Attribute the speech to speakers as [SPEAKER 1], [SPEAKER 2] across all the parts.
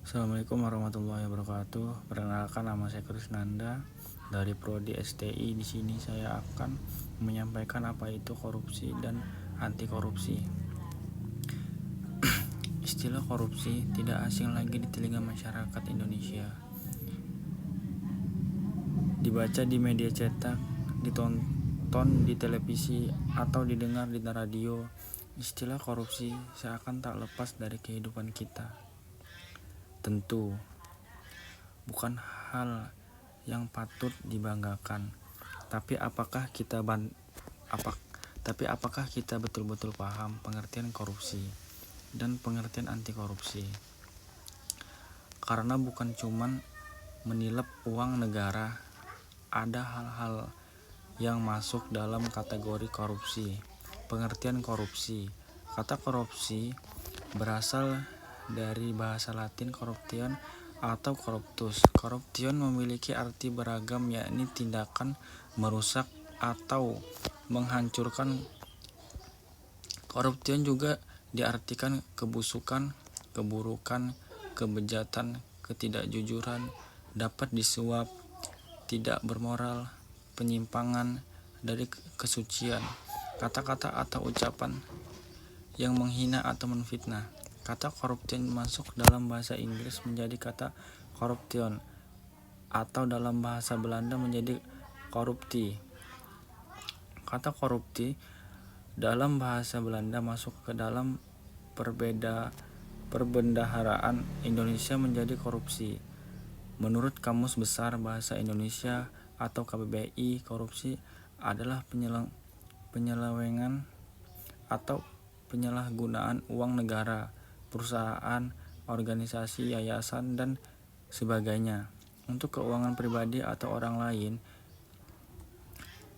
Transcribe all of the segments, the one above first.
[SPEAKER 1] Assalamualaikum warahmatullahi wabarakatuh. Perkenalkan, nama saya Krisnanda dari Prodi STI. Di sini saya akan menyampaikan apa itu korupsi dan anti korupsi. Istilah korupsi tidak asing lagi di telinga masyarakat Indonesia. Dibaca di media cetak, ditonton di televisi, atau didengar di radio, istilah korupsi seakan tak lepas dari kehidupan kita. Tentu bukan hal yang patut dibanggakan. Tapi apakah kita betul-betul paham pengertian korupsi dan pengertian anti korupsi? Karena bukan cuman menilep uang negara, ada hal-hal yang masuk dalam kategori korupsi. Pengertian korupsi. Kata korupsi berasal dari bahasa Latin corruption atau corruptus. Corruption memiliki arti beragam, yakni tindakan merusak atau menghancurkan. Corruption juga diartikan kebusukan, keburukan, kebejatan, ketidakjujuran, dapat disuap, tidak bermoral, penyimpangan dari kesucian, kata-kata atau ucapan yang menghina atau menfitnah. Kata corruption masuk dalam bahasa Inggris menjadi kata corruption, atau dalam bahasa Belanda menjadi corruptie. Kata corruptie dalam bahasa Belanda masuk ke dalam perbendaharaan Indonesia menjadi korupsi. Menurut Kamus Besar Bahasa Indonesia atau KBBI, korupsi adalah penyelewengan atau penyalahgunaan uang negara, perusahaan, organisasi, yayasan, dan sebagainya untuk keuangan pribadi atau orang lain.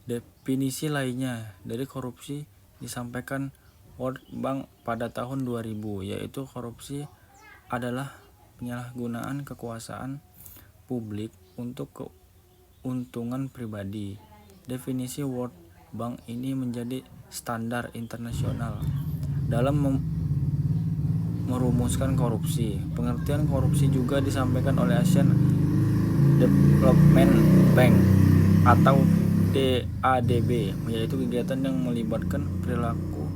[SPEAKER 1] Definisi lainnya dari korupsi disampaikan World Bank pada tahun 2000, yaitu korupsi adalah penyalahgunaan kekuasaan publik untuk keuntungan pribadi. Definisi World Bank ini menjadi standar internasional dalam merumuskan korupsi. Pengertian korupsi juga disampaikan oleh Asian Development Bank atau DADB, yaitu kegiatan yang melibatkan perilaku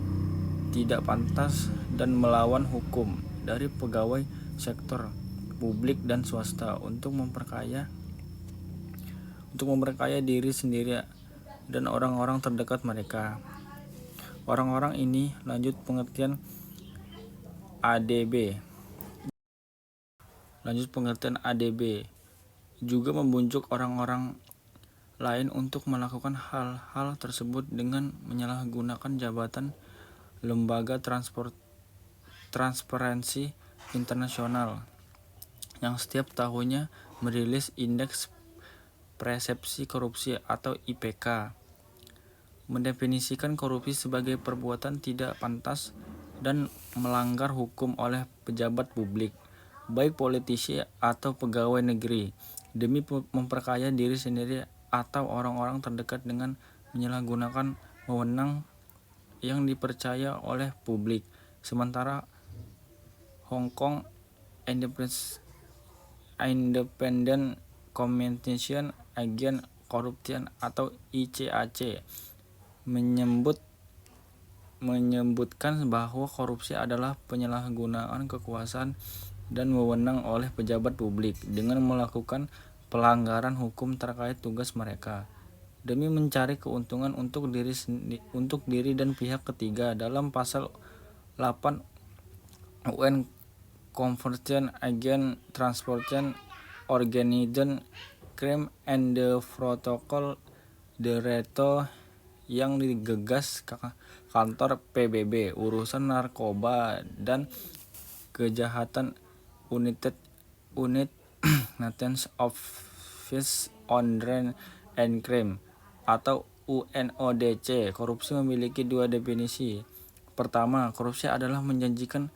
[SPEAKER 1] tidak pantas dan melawan hukum dari pegawai sektor publik dan swasta untuk memperkaya diri sendiri dan orang-orang terdekat mereka. Orang-orang ini, lanjut pengertian ADB juga membujuk orang-orang lain untuk melakukan hal-hal tersebut dengan menyalahgunakan jabatan lembaga Transparansi Internasional yang setiap tahunnya merilis indeks persepsi korupsi atau IPK, mendefinisikan korupsi sebagai perbuatan tidak pantas dan melanggar hukum oleh pejabat publik, baik politisi atau pegawai negeri, demi memperkaya diri sendiri atau orang-orang terdekat dengan menyalahgunakan wewenang yang dipercaya oleh publik. Sementara Hong Kong Independent Commission Against Corruption atau ICAC menyebutkan bahwa korupsi adalah penyalahgunaan kekuasaan dan wewenang oleh pejabat publik dengan melakukan pelanggaran hukum terkait tugas mereka demi mencari keuntungan untuk diri dan pihak ketiga dalam pasal 8 UN Convention Against Transportation Organized Crime and the Protocol Thereto yang digagas kantor PBB urusan narkoba dan kejahatan United Nations Office on Drug and Crime atau UNODC. Korupsi memiliki dua definisi. Pertama, korupsi adalah menjanjikan,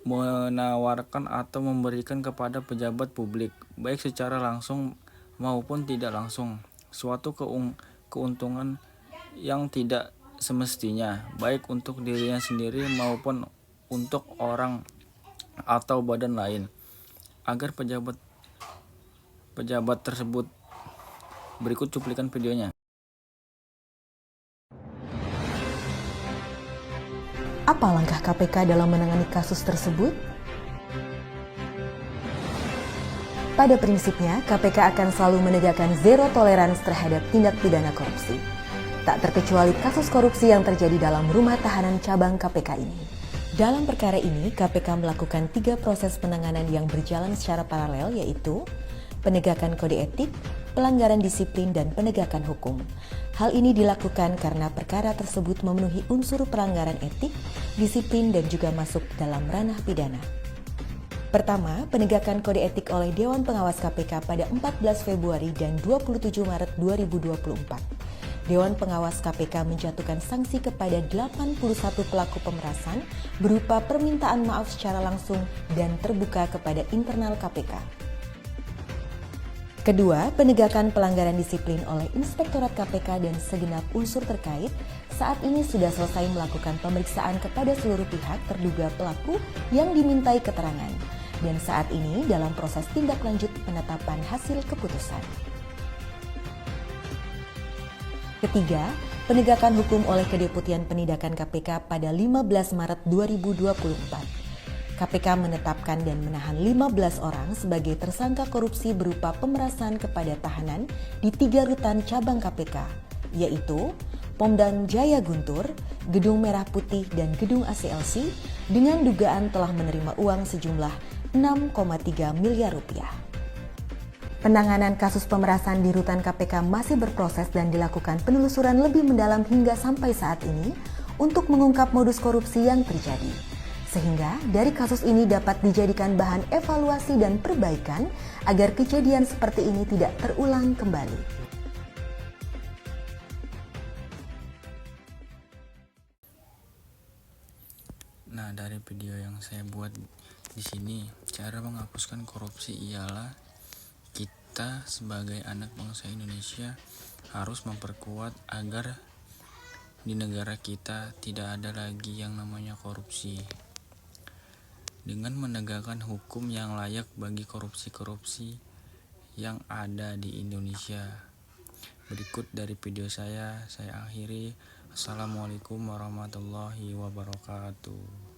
[SPEAKER 1] menawarkan atau memberikan kepada pejabat publik, baik secara langsung maupun tidak langsung, suatu keuntungan yang tidak semestinya, baik untuk dirinya sendiri maupun untuk orang atau badan lain. agar pejabat tersebut. Berikut cuplikan videonya.
[SPEAKER 2] Apa langkah KPK dalam menangani kasus tersebut? Pada prinsipnya, KPK akan selalu menegakkan zero tolerance terhadap tindak pidana korupsi. Tak terkecuali kasus korupsi yang terjadi dalam rumah tahanan cabang KPK ini. Dalam perkara ini, KPK melakukan 3 proses penanganan yang berjalan secara paralel, yaitu penegakan kode etik, pelanggaran disiplin, dan penegakan hukum. Hal ini dilakukan karena perkara tersebut memenuhi unsur pelanggaran etik, disiplin, dan juga masuk dalam ranah pidana. Pertama, penegakan kode etik oleh Dewan Pengawas KPK pada 14 Februari dan 27 Maret 2024. Dewan Pengawas KPK menjatuhkan sanksi kepada 81 pelaku pemerasan berupa permintaan maaf secara langsung dan terbuka kepada internal KPK. Kedua, penegakan pelanggaran disiplin oleh Inspektorat KPK dan segenap unsur terkait saat ini sudah selesai melakukan pemeriksaan kepada seluruh pihak terduga pelaku yang dimintai keterangan dan saat ini dalam proses tindak lanjut penetapan hasil keputusan. Ketiga, penegakan hukum oleh Kedeputian Penindakan KPK pada 15 Maret 2024. KPK menetapkan dan menahan 15 orang sebagai tersangka korupsi berupa pemerasan kepada tahanan di 3 rutan cabang KPK, yaitu Pomdam Jaya Guntur, Gedung Merah Putih, dan Gedung ACLC dengan dugaan telah menerima uang sejumlah 6,3 miliar rupiah. Penanganan kasus pemerasan di rutan KPK masih berproses dan dilakukan penelusuran lebih mendalam hingga sampai saat ini untuk mengungkap modus korupsi yang terjadi. Sehingga dari kasus ini dapat dijadikan bahan evaluasi dan perbaikan agar kejadian seperti ini tidak terulang kembali.
[SPEAKER 1] Nah, dari video yang saya buat di sini, cara menghapuskan korupsi ialah kita sebagai anak bangsa Indonesia harus memperkuat agar di negara kita tidak ada lagi yang namanya korupsi. Dengan menegakkan hukum yang layak bagi korupsi-korupsi yang ada di Indonesia. Berikut dari video saya akhiri. Assalamualaikum warahmatullahi wabarakatuh.